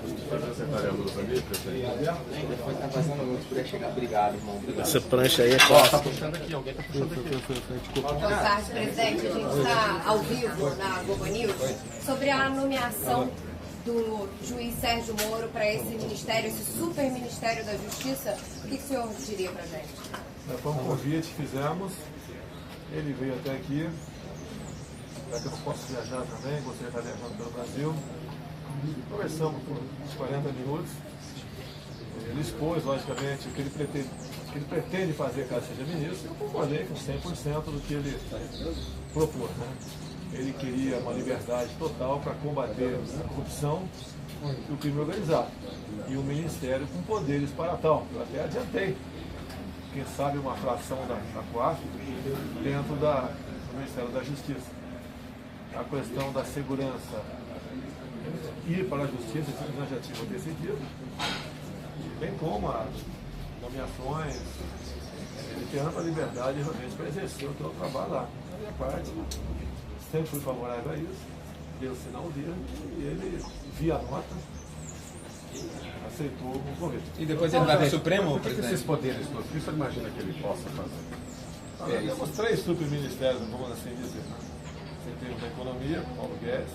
Depois tá vazando muito, podia chegar. Obrigado, irmão. Obrigado. Essa prancha aí é Tá clássica. puxando aqui, alguém tá puxando aqui. Boa tarde, presidente. A gente está ao vivo na Globo News sobre a nomeação do juiz Sérgio Moro para esse ministério, esse super ministério da Justiça. O que o senhor diria para a gente? Foi um convite que fizemos, ele veio até aqui, já que eu não posso viajar também, gostaria de estar viajando pelo Brasil. Conversamos por uns 40 minutos. Ele expôs, logicamente, o que ele pretende fazer caso seja ministro. Eu concordei com 100% do que ele propôs. Né? Ele queria uma liberdade total para combater a corrupção e o crime organizado. E um ministério com poderes para tal. Eu até adiantei, quem sabe, uma fração da COAF dentro do Ministério da Justiça. A questão da segurança, ir para a Justiça, isso nós já tínhamos decidido, bem como as nomeações, ele tem ampla liberdade realmente para exercer o seu trabalho lá. Da minha parte, sempre fui favorável a isso, deu sinal dele e ele, via a nota, aceitou o convite. E depois ele vai para o Supremo, Por que presidente? esses poderes todos? O que você imagina que ele possa fazer? Temos 3 subministérios, vamos assim dizer. Né? Você tem o da Economia, com Paulo Guedes,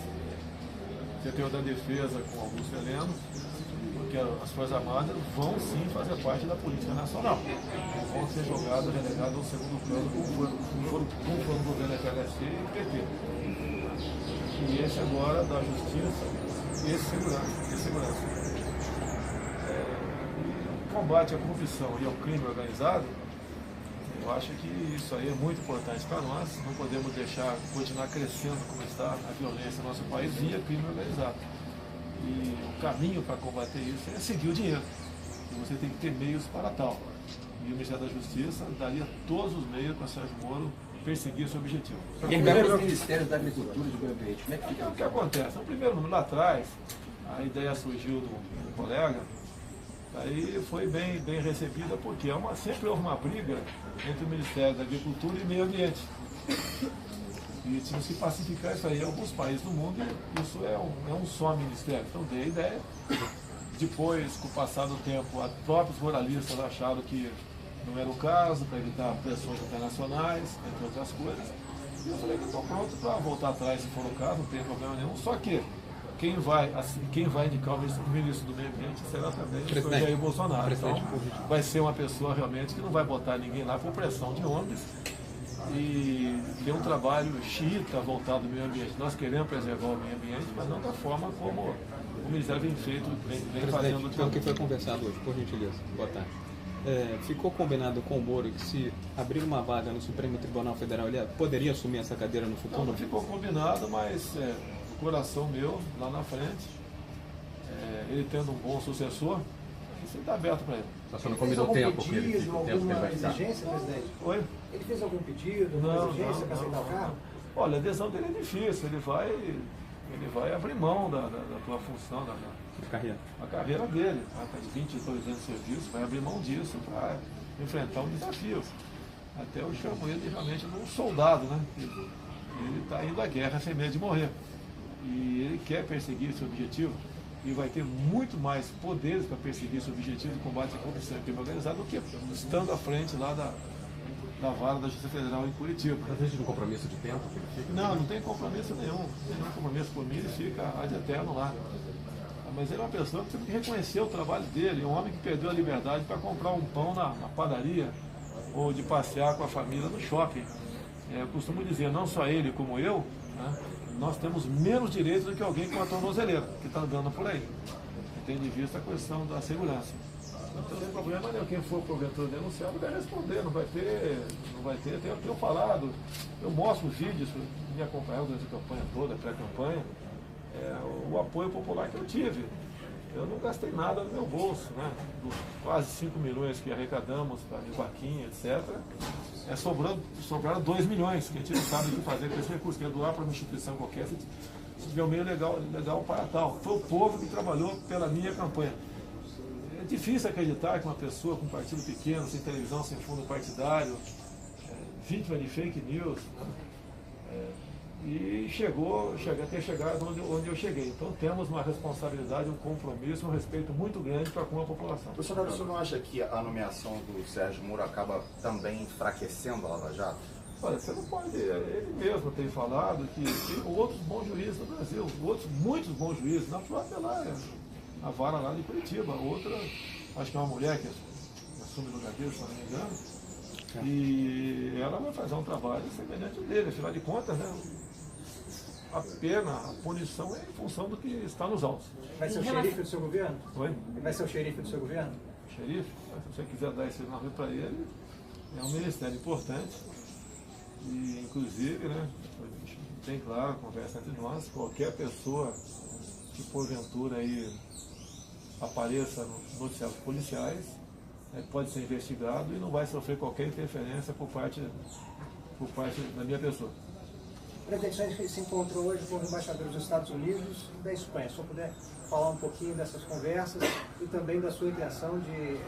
você tem o da Defesa, com Augusto Heleno, porque as Forças Armadas vão sim fazer parte da política nacional. Vão ser jogadas, relegadas ao segundo plano, como foi no governo FLST e PT. E esse agora da Justiça e segurança. O combate à corrupção e ao crime organizado, eu acho que isso aí é muito importante para nós. Não podemos deixar continuar crescendo como está a violência no nosso país via crime organizado. E o caminho para combater isso é seguir o dinheiro. E você tem que ter meios para tal. E o Ministério da Justiça daria todos os meios para Sérgio Moro perseguir seu objetivo. Ele vai para os Ministérios da Agricultura e do Meio Ambiente. Como é que fica? O que acontece? No primeiro momento, lá atrás, a ideia surgiu do colega, aí foi bem recebida, porque sempre houve uma briga entre o Ministério da Agricultura e Meio Ambiente. E tínhamos que pacificar isso aí. Em alguns países do mundo, isso é um só ministério. Então, dei a ideia. Depois, com o passar do tempo, os próprios ruralistas acharam que não era o caso, para evitar pressões internacionais, entre outras coisas. E eu falei que estou pronto para voltar atrás, se for o caso, não tem problema nenhum. Só que quem vai indicar o ministro do Meio Ambiente será também o senhor Jair Bolsonaro. Então, vai ser uma pessoa realmente que não vai botar ninguém lá por pressão de ONGs e tem um trabalho xiita voltado ao meio ambiente. Nós queremos preservar o meio ambiente, mas não da forma como o Ministério vem fazendo. Pelo que foi conversado hoje, por gentileza. Boa tarde. Ficou combinado com o Moro que se abrir uma vaga no Supremo Tribunal Federal, ele poderia assumir essa cadeira no futuro? Não ficou combinado, mas coração meu, lá na frente, ele tendo um bom sucessor, isso está aberto para ele. Você não combinou tempo que ele fica, o tempo que ele vai ficar? Exigência, presidente? Oi? Ele fez algum pedido, alguma exigência para aceitar o cargo? Olha, a adesão dele é difícil, ele vai abrir mão da tua função, da carreira dele, tá de 22 anos de serviço, vai abrir mão disso para enfrentar um desafio. Até eu chamo ele realmente de um soldado, né? Ele está indo à guerra sem medo de morrer. E ele quer perseguir esse objetivo e vai ter muito mais poderes para perseguir esse objetivo de combate à corrupção e crime organizado do que estando à frente lá da vara da Justiça Federal em Curitiba. Mas existe um compromisso de tempo que ele fica? Não tem compromisso nenhum. Não tem nenhum compromisso por mim, ele fica ad eterno lá. Mas ele é uma pessoa que tem que reconhecer o trabalho dele, um homem que perdeu a liberdade para comprar um pão na padaria ou de passear com a família no shopping. Eu costumo dizer, não só ele como eu, né, nós temos menos direitos do que alguém com uma tornozeleira, que está andando por aí. Tem de vista a questão da segurança. Não tem problema nenhum. Quem for porventura denunciado vai responder, não vai ter. Eu tenho falado, eu mostro vídeos, me acompanhando durante a campanha toda, a pré-campanha, o apoio popular que eu tive. Eu não gastei nada no meu bolso, né? Dos quase 5 milhões que arrecadamos para vaquinha, etc. Sobraram 2 milhões, que a gente não sabe o que fazer com esse recurso, que é doar para uma instituição qualquer, se tiver um meio legal para tal. Foi o povo que trabalhou pela minha campanha. É difícil acreditar que uma pessoa com um partido pequeno, sem televisão, sem fundo partidário, vítima de fake news, né? e até chegar onde eu cheguei. Então temos uma responsabilidade, um compromisso, um respeito muito grande para com a população. Professor, o senhor não acha que a nomeação do Sérgio Moro acaba também enfraquecendo a Lava Jato? Olha, você não pode, ele mesmo tem falado que tem outros bons juízes no Brasil, muitos bons juízes, na própria lá, a vara lá de Curitiba, outra, acho que é uma mulher que assume o lugar dele, se não me engano, e ela vai fazer um trabalho semelhante dele, afinal de contas, né? A pena, a punição é em função do que está nos autos. Vai ser o xerife do seu governo? Oi? Vai ser o xerife do seu governo? Xerife, se você quiser dar esse nome para ele, é um ministério importante. E, inclusive, né, bem claro, conversa entre nós, qualquer pessoa que porventura aí apareça nos noticiários policiais pode ser investigado e não vai sofrer qualquer interferência por parte da minha pessoa. Presidente, a gente se encontrou hoje com os embaixadores dos Estados Unidos e da Espanha. Se o senhor puder falar um pouquinho dessas conversas e também da sua intenção de,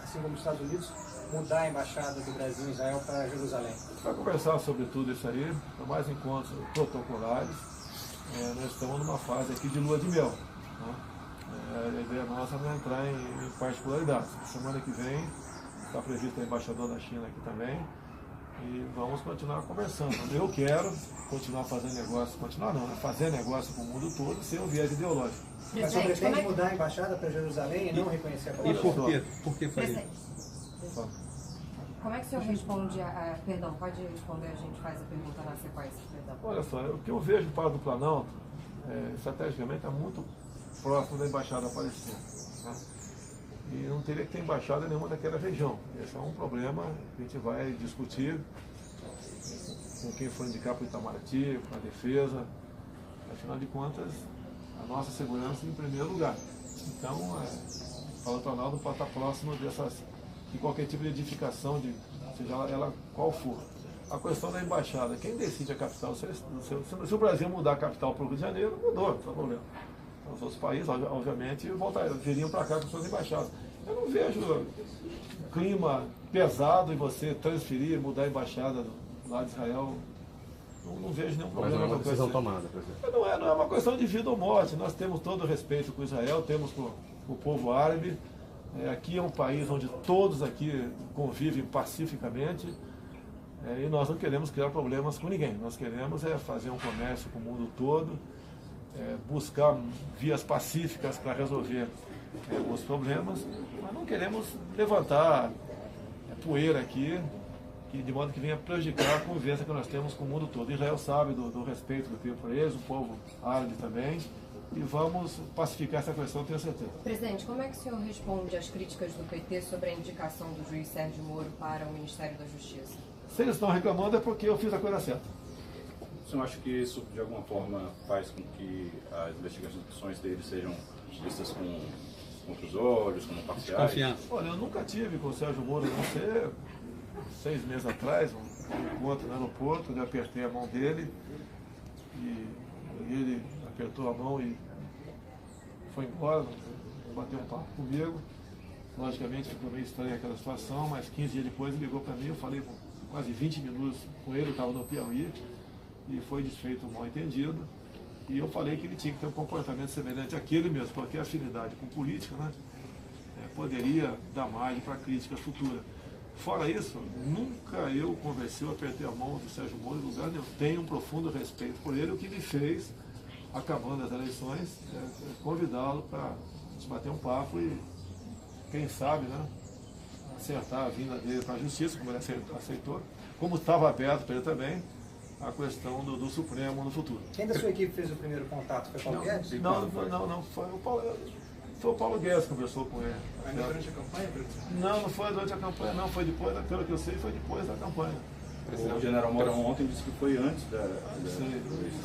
assim como os Estados Unidos, mudar a embaixada do Brasil em Israel para Jerusalém. Para conversar sobre tudo isso aí, para mais encontros protocolares, nós estamos numa fase aqui de lua de mel. Né? A ideia nossa não é entrar em particularidades. Semana que vem está previsto o embaixador da China aqui também e vamos continuar conversando. Eu quero continuar fazendo negócio, fazer negócio com o mundo todo sem um viés ideológico. Mas você pretende mudar a embaixada para Jerusalém e não reconhecer a E Palestina? por que faria? Como é que o senhor responde perdão, pode responder, a gente faz a pergunta na sequência, perdão. Olha só, o que eu vejo para o Planalto, estrategicamente, é muito próximo da Embaixada Palestina. Né? E não teria que ter embaixada nenhuma daquela região. Esse é um problema que a gente vai discutir com quem for indicar para o Itamaraty, com a defesa. Afinal de contas, a nossa segurança em primeiro lugar. Então, o Palácio Planalto pode estar próximo de qualquer tipo de edificação, seja ela qual for. A questão da embaixada, quem decide a capital, se o Brasil mudar a capital para o Rio de Janeiro, mudou, não tem problema. Então, os outros países, obviamente, viriam para cá com suas embaixadas. Eu não vejo clima pesado em você transferir, mudar a embaixada lá de Israel. Não vejo nenhum problema. Mas não é uma decisão tomada, presidente. Não é uma questão de vida ou morte. Nós temos todo o respeito com Israel, temos com o povo árabe. Aqui é um país onde todos aqui convivem pacificamente e nós não queremos criar problemas com ninguém. Nós queremos fazer um comércio com o mundo todo, buscar vias pacíficas para resolver os problemas, mas não queremos levantar poeira aqui, de modo que venha prejudicar a convivência que nós temos com o mundo todo. Israel sabe do respeito do povo por eles, o povo árabe também. E vamos pacificar essa questão, tenho certeza. Presidente, como é que o senhor responde às críticas do PT sobre a indicação do juiz Sérgio Moro para o Ministério da Justiça? Se eles estão reclamando é porque eu fiz a coisa certa. O senhor acha que isso, de alguma forma, faz com que as investigações deles sejam vistas com outros olhos, como parciais? Confiança. Olha, eu nunca tive com o Sérgio Moro, não sei, 6 meses atrás, um encontro no aeroporto, eu apertei a mão dele e ele apertou a mão e foi embora, bateu um papo comigo. Logicamente ficou meio estranha aquela situação, mas 15 dias depois ele ligou para mim, eu falei quase 20 minutos com ele, eu estava no Piauí, e foi desfeito um mal entendido. E eu falei que ele tinha que ter um comportamento semelhante àquele mesmo, porque a afinidade com política, né, poderia dar margem para crítica futura. Fora isso, nunca eu conversei, eu apertei a mão do Sérgio Moro em lugar nenhum. Tenho um profundo respeito por ele, o que me fez, acabando as eleições, convidá-lo para bater um papo e, quem sabe, né, acertar a vinda dele para a Justiça, como ele aceitou, como estava aberto para ele também, a questão do Supremo no futuro. Quem da sua equipe fez o primeiro contato? Foi Paulo Guedes? Não, foi o Paulo Guedes que conversou com ele. Ainda durante a campanha, presidente? Não foi durante a campanha, não, foi depois, pelo que eu sei, foi depois da campanha. O general Mourão ontem disse que foi antes da...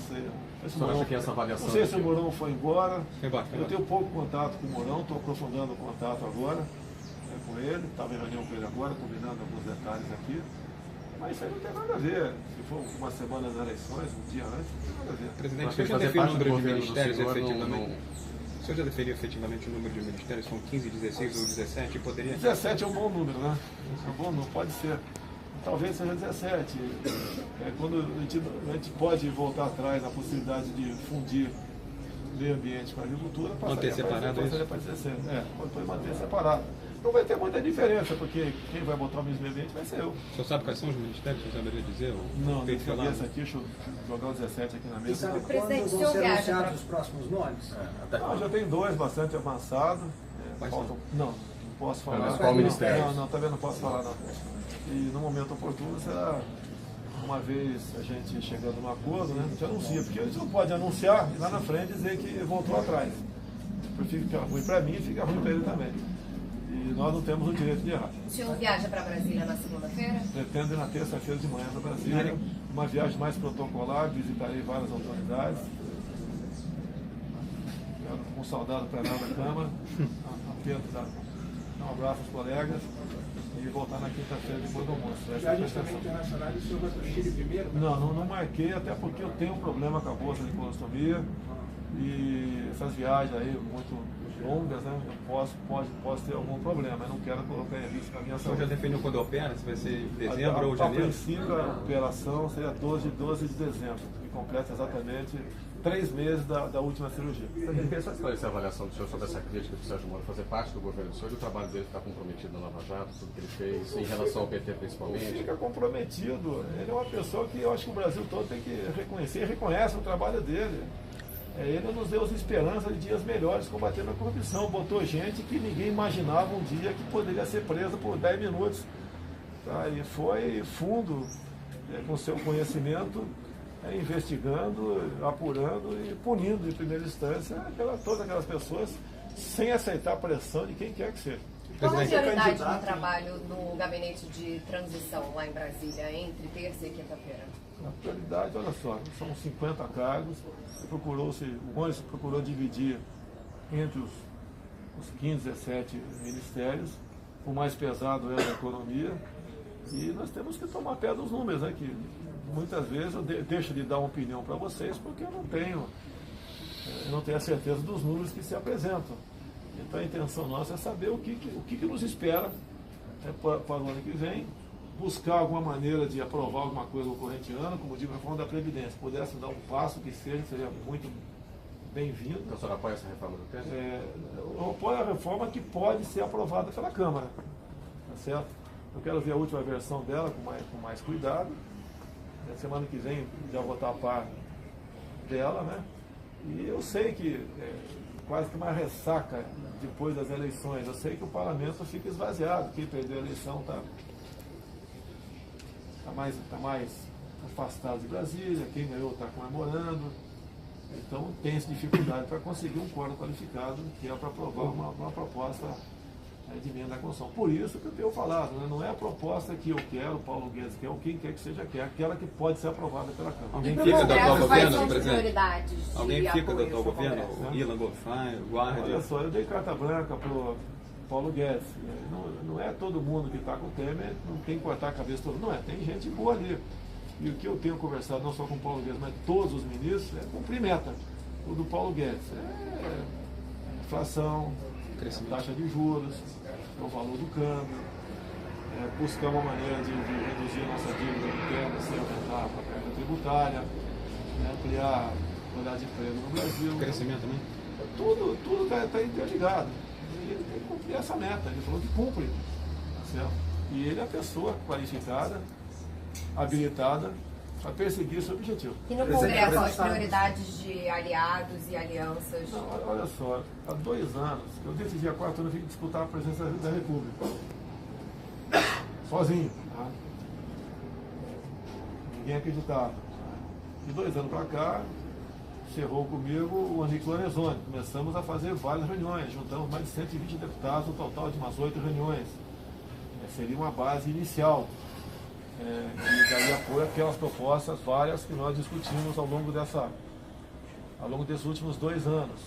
Sei. Você acha que essa avaliação... Não sei se o Mourão foi embora. Foi Eu tenho pouco contato com o Mourão, estou aprofundando o contato agora com ele. Estava em reunião com ele agora, combinando alguns detalhes aqui. Mas isso aí não tem nada a ver. Se for uma semana das eleições, um dia antes, não tem nada a ver. Presidente, Mas o senhor já fazer definiu o parte do número de governo do ministérios senhor efetivamente? O senhor já definiu efetivamente o número de ministérios? São 15, 16 ou 17? Poderia... 17 é um bom número, né? É um bom número, pode ser. talvez seja 17. Quando a gente pode voltar atrás na possibilidade de fundir meio ambiente com a agricultura, manter separado isso? Para 17. Pode manter separado. Não vai ter muita diferença, porque quem vai botar o mesmo meio ambiente vai ser eu. O senhor sabe quais são os ministérios? O senhor saberia dizer? Não, de cabeça aqui, deixa eu jogar o 17 aqui na E mesa. sabe Presidente, quando o vão senhor ser viaja anunciados pra- os próximos nomes? Não, já tem 2 bastante avançados. Quais Faltam... Não posso falar. Mas qual ministério? Não, também não posso falar, não. E no momento oportuno será, uma vez a gente chegando num acordo, né, a gente anuncia, porque a gente não pode anunciar e lá na frente dizer que voltou atrás. Porque fica ruim para mim e fica ruim para ele também. E nós não temos o direito de errar. O senhor viaja para Brasília na segunda-feira? Pretendo ir na terça-feira de manhã para Brasília, uma viagem mais protocolar, visitarei várias autoridades. Quero, com saudade para lá da Câmara, apenas dar um abraço aos colegas e voltar na quinta-feira depois do almoço. Essa é a Viagens também pretensão. internacionais, o senhor vai para o Chile primeiro? Não marquei, até porque eu tenho um problema com a bolsa de colostomia e essas viagens aí muito longas, né, eu posso ter algum problema, eu não quero colocar em risco a minha O senhor já saúde. definiu quando opera? Se vai ser em dezembro ou A janeiro? princípio, a operação seria 12 de dezembro, que completa exatamente 3 meses da última cirurgia. Eu queria só esclarecer a avaliação do senhor sobre essa crítica do Sérgio Moro fazer parte do governo do senhor e o trabalho dele está comprometido na Lava Jato, tudo que ele fez, em relação ao PT principalmente. Fica comprometido. Ele é uma pessoa que eu acho que o Brasil todo tem que reconhecer e reconhece o trabalho dele. Ele nos deu esperança de dias melhores combatendo a corrupção. Botou gente que ninguém imaginava um dia que poderia ser presa por 10 minutos. Tá? E foi fundo, com seu conhecimento, investigando, apurando e punindo em primeira instância todas aquelas pessoas sem aceitar a pressão de quem quer que seja. Qual a Presidente, prioridade do trabalho no gabinete de transição lá em Brasília, entre terça e quinta-feira? A prioridade, olha só, são 50 cargos, o Moro procurou dividir entre os 15, 17 ministérios, o mais pesado é a economia, e nós temos que tomar pé dos números, né, que muitas vezes eu deixo de dar uma opinião para vocês porque eu não tenho a certeza dos números que se apresentam. Então a intenção nossa é saber o que nos espera para o ano que vem, buscar alguma maneira de aprovar alguma coisa no corrente ano, como digo, a reforma da Previdência. Pudesse dar um passo que seria muito bem-vindo. Então o senhor apoia essa reforma do teto? Eu apoio a reforma que pode ser aprovada pela Câmara. Tá certo? Eu quero ver a última versão dela com mais cuidado. Semana que vem já vou estar a par dela, né? E eu sei que quase que uma ressaca depois das eleições. Eu sei que o parlamento fica esvaziado. Quem perdeu a eleição está mais afastado de Brasília, quem ganhou está comemorando. Então tem-se dificuldade para conseguir um quórum qualificado que é para aprovar uma proposta de emenda à Constituição. Por isso que eu tenho falado, né? Não é a proposta que eu quero, o Paulo Guedes quer, ou quem quer que seja quer, aquela que pode ser aprovada pela Câmara. Alguém E pro fica do atual Congresso, quais governo, são as presidente? prioridades de Alguém fica do apoio atual pro governo? Congresso? O Ilan Goldfein, o Guardi? Olha só, eu dei carta branca para o Paulo Guedes. Não é todo mundo que está com o Temer, não tem que cortar a cabeça todo mundo. Não é, tem gente boa ali. E o que eu tenho conversado, não só com o Paulo Guedes, mas todos os ministros, é cumprir meta. O do Paulo Guedes inflação, taxa de juros, o valor do câmbio, buscar uma maneira de reduzir a nossa dívida interna sem aumentar a carga tributária, ampliar a quantidade de emprego no Brasil. Crescimento também? Tudo está interligado. E ele tem que cumprir essa meta. Ele falou que cumpre. Tá certo? E ele é a pessoa qualificada, habilitada para perseguir esse objetivo. E no Congresso, as prioridades de aliados e alianças? Não, olha só, há 2 anos, eu decidi há 4 anos vir disputar a presidência da República. Sozinho. Tá? Ninguém acreditava. De 2 anos para cá, encerrou comigo o Henrique Lorenzoni. Começamos a fazer várias reuniões, juntamos mais de 120 deputados, um total de umas 8 reuniões. Seria uma base inicial. Que daria apoio àquelas propostas várias que nós discutimos ao longo desses últimos 2 anos.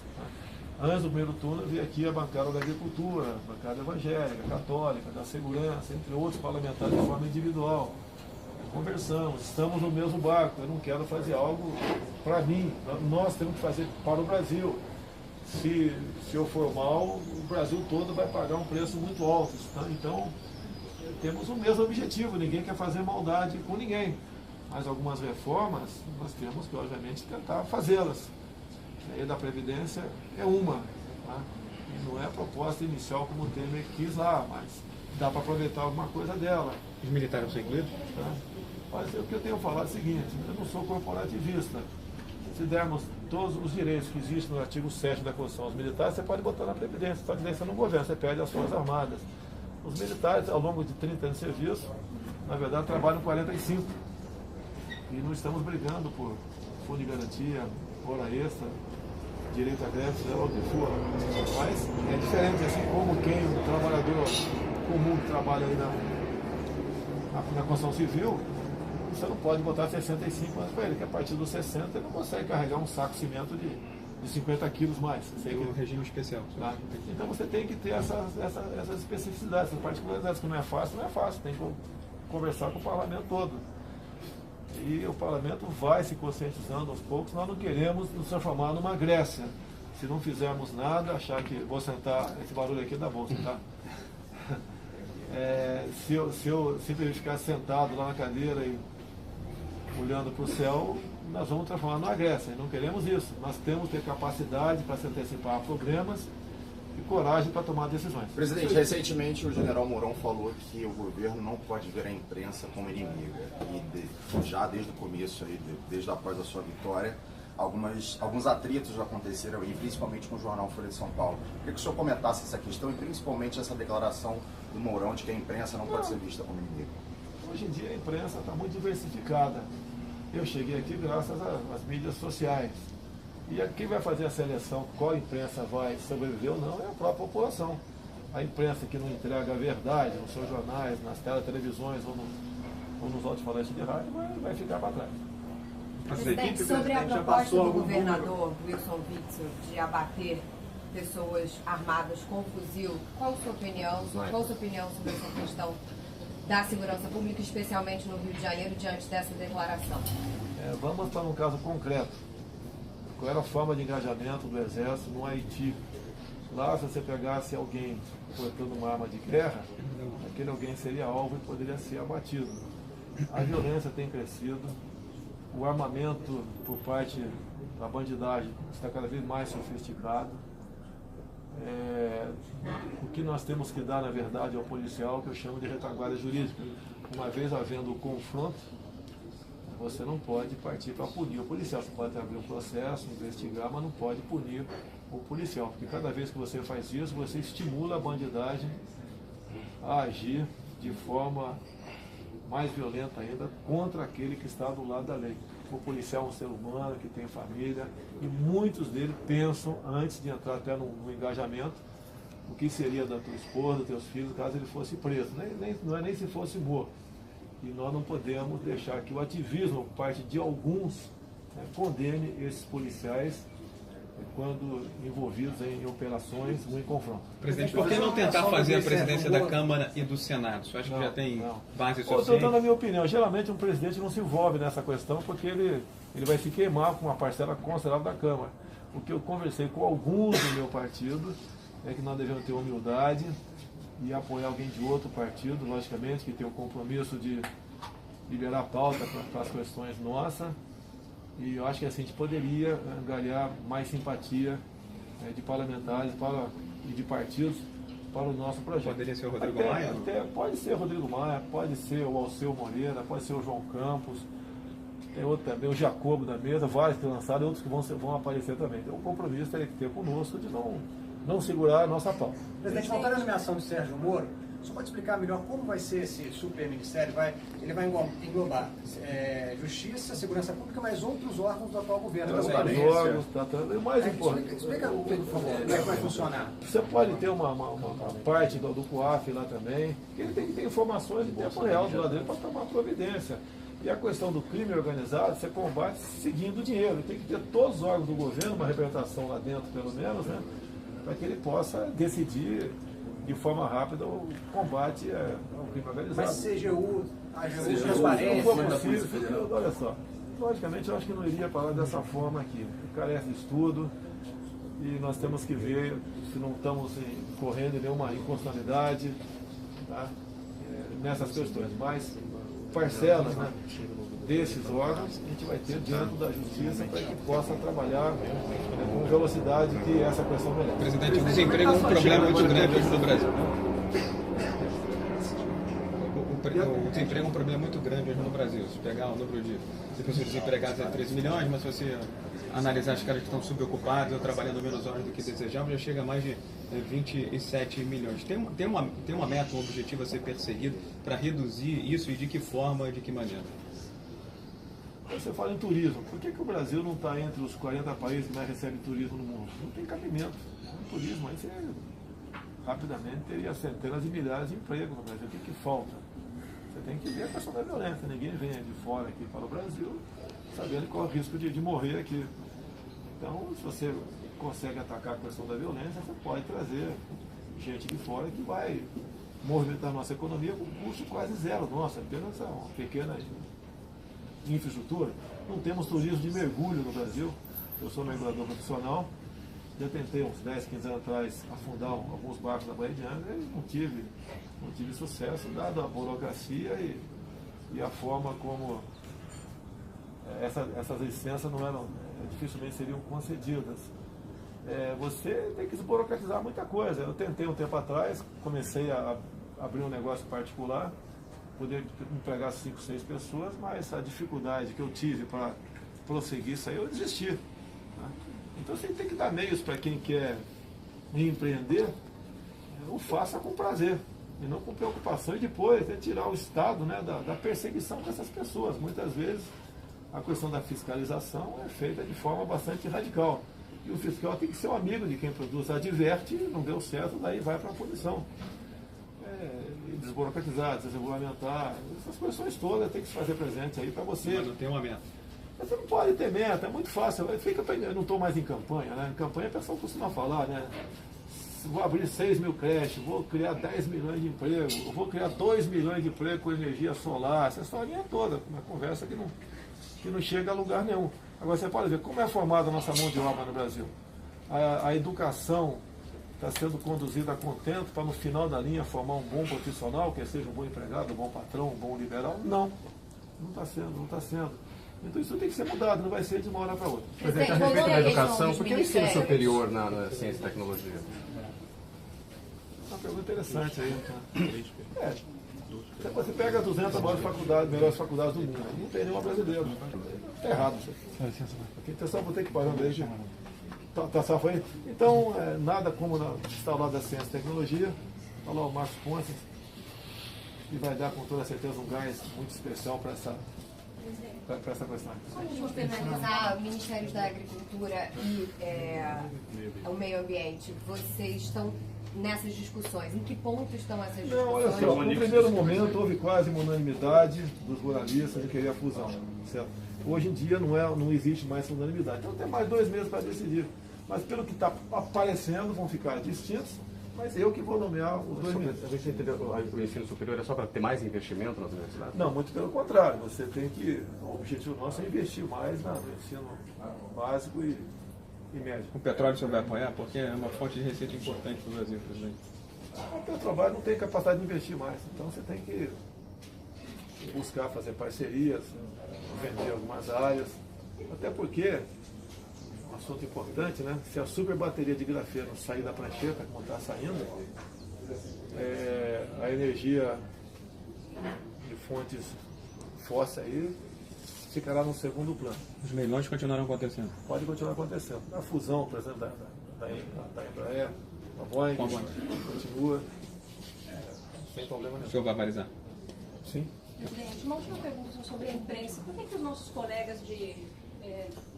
Antes do primeiro turno, eu vi aqui a bancada da agricultura, a bancada evangélica, católica, da segurança, entre outros parlamentares de forma individual. Conversamos, estamos no mesmo barco, eu não quero fazer algo para mim, nós temos que fazer para o Brasil. Se eu for mal, o Brasil todo vai pagar um preço muito alto. Tá? Então, temos o mesmo objetivo, ninguém quer fazer maldade com ninguém. Mas algumas reformas nós temos que, obviamente, tentar fazê-las. A lei da Previdência é uma, tá? E não é a proposta inicial como o Temer quis lá, mas dá para aproveitar alguma coisa dela. Os militares são incluídos? Tá? Mas o que eu tenho falado é o seguinte, eu não sou corporativista. Se dermos todos os direitos que existem no artigo 7 da Constituição aos militares, você pode botar na Previdência, só que daí você não governa, você perde as Forças Armadas. Os militares, ao longo de 30 anos de serviço, na verdade, trabalham 45. E não estamos brigando por fundo de garantia, hora extra, direito a greve, seja lá o que for. Mas é diferente, assim como quem, um trabalhador comum que trabalha aí na construção civil, você não pode botar 65 anos para ele, que a partir dos 60 ele não consegue carregar um saco de cimento de 50 quilos mais. Tem um regime especial. Tá? Então você tem que ter essas especificidades, essas particularidades, que não é fácil, tem que conversar com o parlamento todo. E o parlamento vai se conscientizando aos poucos. Nós não queremos nos transformar numa Grécia. Se não fizermos nada, achar que vou sentar, esse barulho aqui da bolsa, tá? Se eu simplesmente ficar sentado lá na cadeira e olhando para o céu, nós vamos transformar numa Grécia. E não queremos isso. Nós temos que ter capacidade para se antecipar a problemas e coragem para tomar decisões. Presidente, recentemente o general Mourão falou que o governo não pode ver a imprensa como inimiga. E já desde o começo, desde após a sua vitória, alguns atritos já aconteceram aí, principalmente com o jornal Folha de São Paulo. Queria que o senhor comentasse essa questão e principalmente essa declaração do Mourão de que a imprensa não pode ser vista como inimiga. Hoje em dia a imprensa está muito diversificada. Eu cheguei aqui graças às mídias sociais. E quem vai fazer a seleção, qual imprensa vai sobreviver ou não, é a própria população. A imprensa que não entrega a verdade nos seus jornais, nas televisões ou nos alto-falantes de rádio, vai ficar para trás. Presidente, sobre a proposta do governador Wilson Witzel de abater pessoas armadas com fuzil, qual a sua opinião? Qual a sua opinião sobre essa questão da segurança pública, especialmente no Rio de Janeiro, diante dessa declaração? Vamos para um caso concreto. Qual era a forma de engajamento do Exército no Haiti? Lá, se você pegasse alguém portando uma arma de guerra, aquele alguém seria alvo e poderia ser abatido. A violência tem crescido, o armamento por parte da bandidagem está cada vez mais sofisticado. O que nós temos que dar, na verdade, ao policial, que eu chamo de retaguarda jurídica. Uma vez havendo o confronto, você não pode partir para punir o policial. Você pode abrir um processo, investigar, mas não pode punir o policial. Porque cada vez que você faz isso, você estimula a bandidagem a agir de forma mais violenta ainda contra aquele que está do lado da lei. O policial é um ser humano que tem família e muitos deles pensam, antes de entrar até no engajamento, o que seria da tua esposa, dos teus filhos, caso ele fosse preso. Não é nem se fosse morto. E nós não podemos deixar que o ativismo, por parte de alguns, condene esses policiais quando envolvidos em operações ou em confronto. Presidente, por que não tentar fazer a presidência da Câmara e do Senado? Você acha que já tem base suficiente? Estou dando a minha opinião. Geralmente um presidente não se envolve nessa questão porque ele vai se queimar com uma parcela considerável da Câmara. O que eu conversei com alguns do meu partido é que nós devemos ter humildade e apoiar alguém de outro partido, logicamente, que tem o compromisso de liberar a pauta para as questões nossas. E eu acho que assim a gente poderia angariar mais simpatia de parlamentares e de partidos para o nosso projeto. Poderia ser o Rodrigo Maia? Pode ser o Rodrigo Maia, pode ser o Alceu Moreira, pode ser o João Campos, tem outro também, o Jacobo da mesa, vários que lançaram e outros que vão aparecer também. Então o compromisso teria que ter conosco de não segurar a nossa pauta. Presidente, voltando à nomeação de Sérgio Moro, só pode explicar melhor como vai ser esse superministério? Ele vai englobar Justiça, Segurança Pública, mas outros órgãos do atual governo. Outros órgãos, e o mais importante. Explica por favor, como é que vai funcionar. Você pode ter uma parte do COAF lá também, que ele tem que ter informações de tempo real do lado dele para tomar providência. E a questão do crime organizado, você combate seguindo o dinheiro. Tem que ter todos os órgãos do governo, uma representação lá dentro, pelo menos, né, para que ele possa decidir de forma rápida o combate ao crime organizado. Mas CGU, transparência, olha só, logicamente eu acho que não iria falar dessa forma aqui. Carece de estudo e nós temos que ver se não estamos correndo em nenhuma inconstitucionalidade. Tá? nessas questões, mas parcelas, né, desses órgãos a gente vai ter diante da justiça para que possa trabalhar com velocidade que essa questão merece. Presidente, o desemprego é um problema muito grande hoje no Brasil. O desemprego é um problema muito grande hoje no Brasil. Se pegar o número de pessoas desempregadas é 13 milhões, mas se você analisar as caras que estão subocupadas ou trabalhando menos horas do que desejavam, já chega a mais de 27 milhões. Tem uma meta, um objetivo a ser perseguido para reduzir isso e de que forma, de que maneira? Você fala em turismo. Por que o Brasil não está entre os 40 países que mais recebem turismo no mundo? Não tem cabimento. O turismo aí você rapidamente teria centenas de milhares de empregos no Brasil. O que falta? Você tem que ver a questão da violência. Ninguém vem de fora aqui para o Brasil sabendo qual é o risco de morrer aqui. Então, se você consegue atacar a questão da violência, você pode trazer gente de fora que vai movimentar a nossa economia com custo quase zero. Nossa, apenas uma pequena infraestrutura. Não temos turismo de mergulho no Brasil. Eu sou mergulhador profissional. Já tentei uns 10, 15 anos atrás afundar alguns barcos da Baía de Angra e não tive sucesso, dado a burocracia e a forma como essas licenças não eram, dificilmente seriam concedidas. Você tem que desburocratizar muita coisa. Eu tentei um tempo atrás, comecei a abrir um negócio particular, poder empregar 5, 6 pessoas, mas a dificuldade que eu tive para prosseguir isso aí, eu desisti. Né? Então você tem que dar meios para quem quer empreender, o faça com prazer, e não com preocupação, e depois tirar o Estado, né, da perseguição dessas pessoas. Muitas vezes a questão da fiscalização é feita de forma bastante radical. E o fiscal tem que ser um amigo de quem produz, adverte, não deu certo, daí vai para a punição. Desburocratizar, desregulamentar, essas questões todas tem que se fazer presente aí para você. Mas não tem uma meta. Você não pode ter meta, é muito fácil. Eu não estou mais em campanha, né? Em campanha a pessoa costuma falar, né? Vou abrir 6 mil creches, vou criar 10 milhões de empregos, vou criar 2 milhões de empregos com energia solar, essa historinha toda, uma conversa que não chega a lugar nenhum. Agora você pode ver como é formada a nossa mão de obra no Brasil. A educação está sendo conduzida a contento para no final da linha formar um bom profissional, que seja um bom empregado, um bom patrão, um bom liberal? Não está sendo, não está sendo. Então isso tem que ser mudado, não vai ser de uma hora para outra. Presidente, a respeito da educação, por que o ensino superior na ciência e tecnologia? Uma pergunta interessante aí. Você pega 200 maiores faculdades, melhores faculdades do mundo, não tem nenhuma brasileira. Está errado isso aqui. Então só vou ter que parar desde. Tá safo aí? Então, nada como estar lá da ciência e tecnologia, falar o Marcos Pontes, que vai dar com toda certeza um gás muito especial para essa questão. Vamos finalizar, Ministérios da Agricultura e o Meio Ambiente, vocês estão nessas discussões? Em que ponto estão essas discussões? Não, olha só, no primeiro momento houve quase uma unanimidade dos ruralistas de querer a fusão, certo? Hoje em dia não existe mais unanimidade, então tem mais 2 meses para decidir. Mas pelo que está aparecendo, vão ficar distintos, mas eu que vou nomear os 2 meses. A gente entendeu, o ensino superior é só para ter mais investimento nas universidades? Não, muito pelo contrário. Você tem que. O objetivo nosso é investir mais no ensino básico e médio. O petróleo você vai apoiar? Porque é uma fonte de receita importante para o Brasil, presidente. O Petrobras não tem capacidade de investir mais, então você tem que buscar fazer parcerias, vender algumas áreas, até porque, um assunto importante, né? Se a super bateria de grafeno sair da prancheta, como está saindo, a energia de fontes fósseis aí ficará no segundo plano. Os leilões continuarão acontecendo. Pode continuar acontecendo. A fusão, por exemplo, da Embraer, da Boeing, continua sem problema nenhum. O senhor vai avalizar? Sim. Presidente, uma última pergunta sobre a imprensa. Por que os nossos colegas de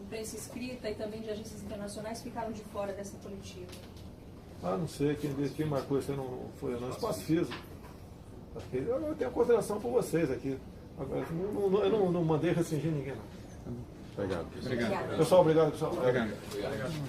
imprensa escrita e também de agências internacionais ficaram de fora dessa coletiva? Não sei, quem marcou isso aí não foi eu, não. Espaço físico. Eu tenho consideração por vocês aqui. Eu não mandei restringir ninguém, não. Obrigado. Obrigado. Pessoal, obrigado, pessoal. Obrigado.